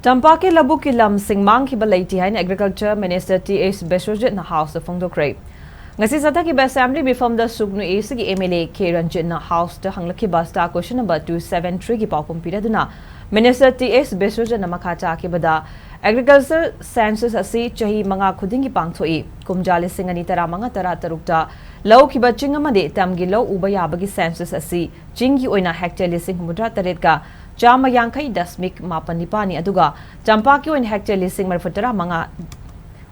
Tampak Loubuk Lamsing Mangkhiba Leite haina Agriculture Minister T.H. Biswajit na House of phongdokhre. Ngasi sa taki Assembly Mafam-Da Sugnu Sigi MLA K. Ranjit na House ta hanglakiba star question number 273 gi paukum pidaduna Minister T.H. Biswajit na makata kibada Agriculture Census asi chahi manga khudingi pangthoi kumjali singani tara manga tara tarukta lau kiba chingamade tamgi lau ubaya bagi census asi chingi oina hectare lising mudra taretka Jama Yankai Dasmik Mapanipani Aduga, Tampaki in hectare lising Marfatara Manga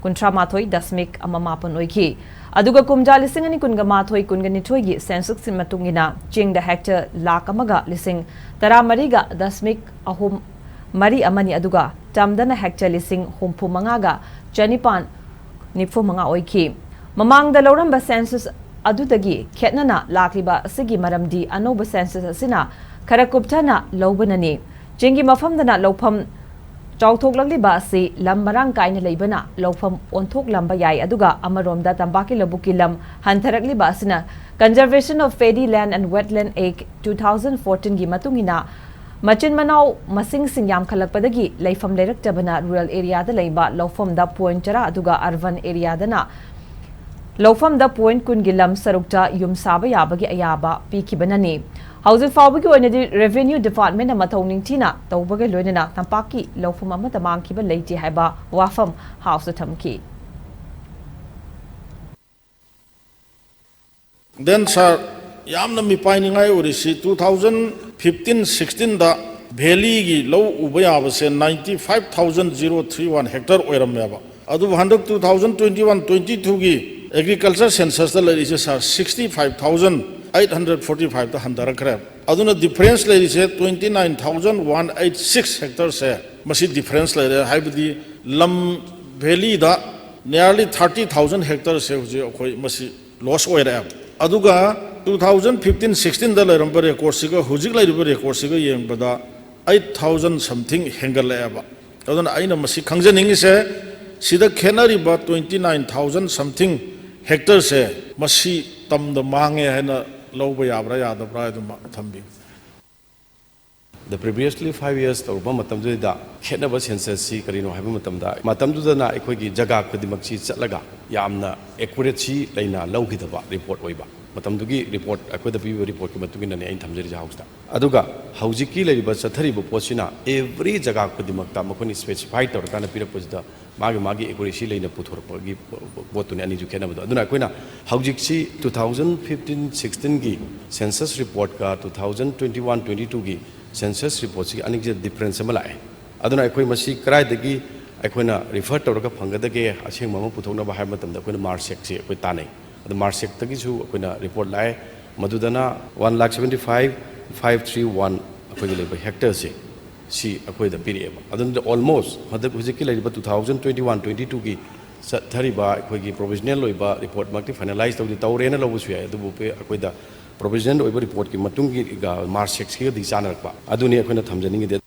Kuntramatoi Dasmik Amamapan Oiki. Aduga Kumja lising and Kungamatoi Kunganitogi, Sensus Matungina, Jing the hectare Lakamaga lising, Tara Mariga Dasmik Ahum Mari Amani Aduga, Tamdana hectare lising Humpu Mangaga, Janipan Nifu Manga Oiki. Mafam-Da Leiriba Census Adudagi, Ketnana, Lakiba, Sigi Maramdi, Anoba Census Asina. Karakuptana Laubanani. Jingi Mafam-Da Lopam Chautok Leiriba si Lam Marang Kaina Leibana, Lopam Ontok Lambayai Aduga, Amaromda Tampak Loubuk Lam, Hantarak Libasina, Conservation of Paddy Land and Wetland Act 2014 Gimatungina, Machin Manau, Masing Singyam Kalakpadagi, Leifam Lerak Tabana, Rural Area the Leiba, Mafam-Da Point Chara Aduga, Arvan Area Dana. Mafam-Da Point Kungilam Sarukta, Yum Sabaya Bagi Ayaba, Piki Banani. Housing Fabiki and the Revenue Department of Matoning Tina, Taubaga Lunina, Tampaki, Lofum the Mangkhiba Leite Heba, Wafam, House of Tamki. Then, sir, Yamna mi pining I would see 2015-16 the Valley low Ubaya was 95,031 hectare or Meva. Adu 2021-22 agriculture census the ladies are 65,845 the Handarakre. Aduna difference lady said 29,186 hectares. Masi difference lady Hibdi Lam Valley da nearly 30,000 hectares masi loss oil. Aduga 2015-16 the Leiriba Recorsiga, Huzik Leiriba Recorsiga Yem Bada 8,000 something Hengal Eva. Aduna Aina Masi Kangzaning is a Sida Kenariba 29,000 something hectares. Masi Tam the Mange and The previously 5 years the Matamdu da Kenaba census Karino Hamatamda Matamduna Equigi Jaga Kudimachi Salaga Yamna accuracy Lina Logitaba report Oiba Matamdugi report Aquadapi report Kumatugin and Tamjari House. Aduga Hauziki Leiriba Sataribu Posina every Jaga Kudimakta Makoni specified or kind of Piraposda Magi accuracy Lina Puturpagi Botun and Educana Aduna Quina Haujiksi 2015-16 gi census report ka 2021-22 gi census report si anik difference malai aduna ekoi masi krai dagi ekoina refer tawra phangada aseng mama puthokna ba hai matam da koina marsek si ekoi tanai adu marsek tagi su koina report lai madudana 1,75,531 ekoi leba hectares si ekoi da piri adun almost hadak hujiki leba 2021-22 gi Thariba ekoi provisional loiba report makti finalize tawdi tawrena lobu su ya adu pe ekoi da provisional loiba report ki matung gi marsek ki di chanarakpa aduni ekoi na thamjani gi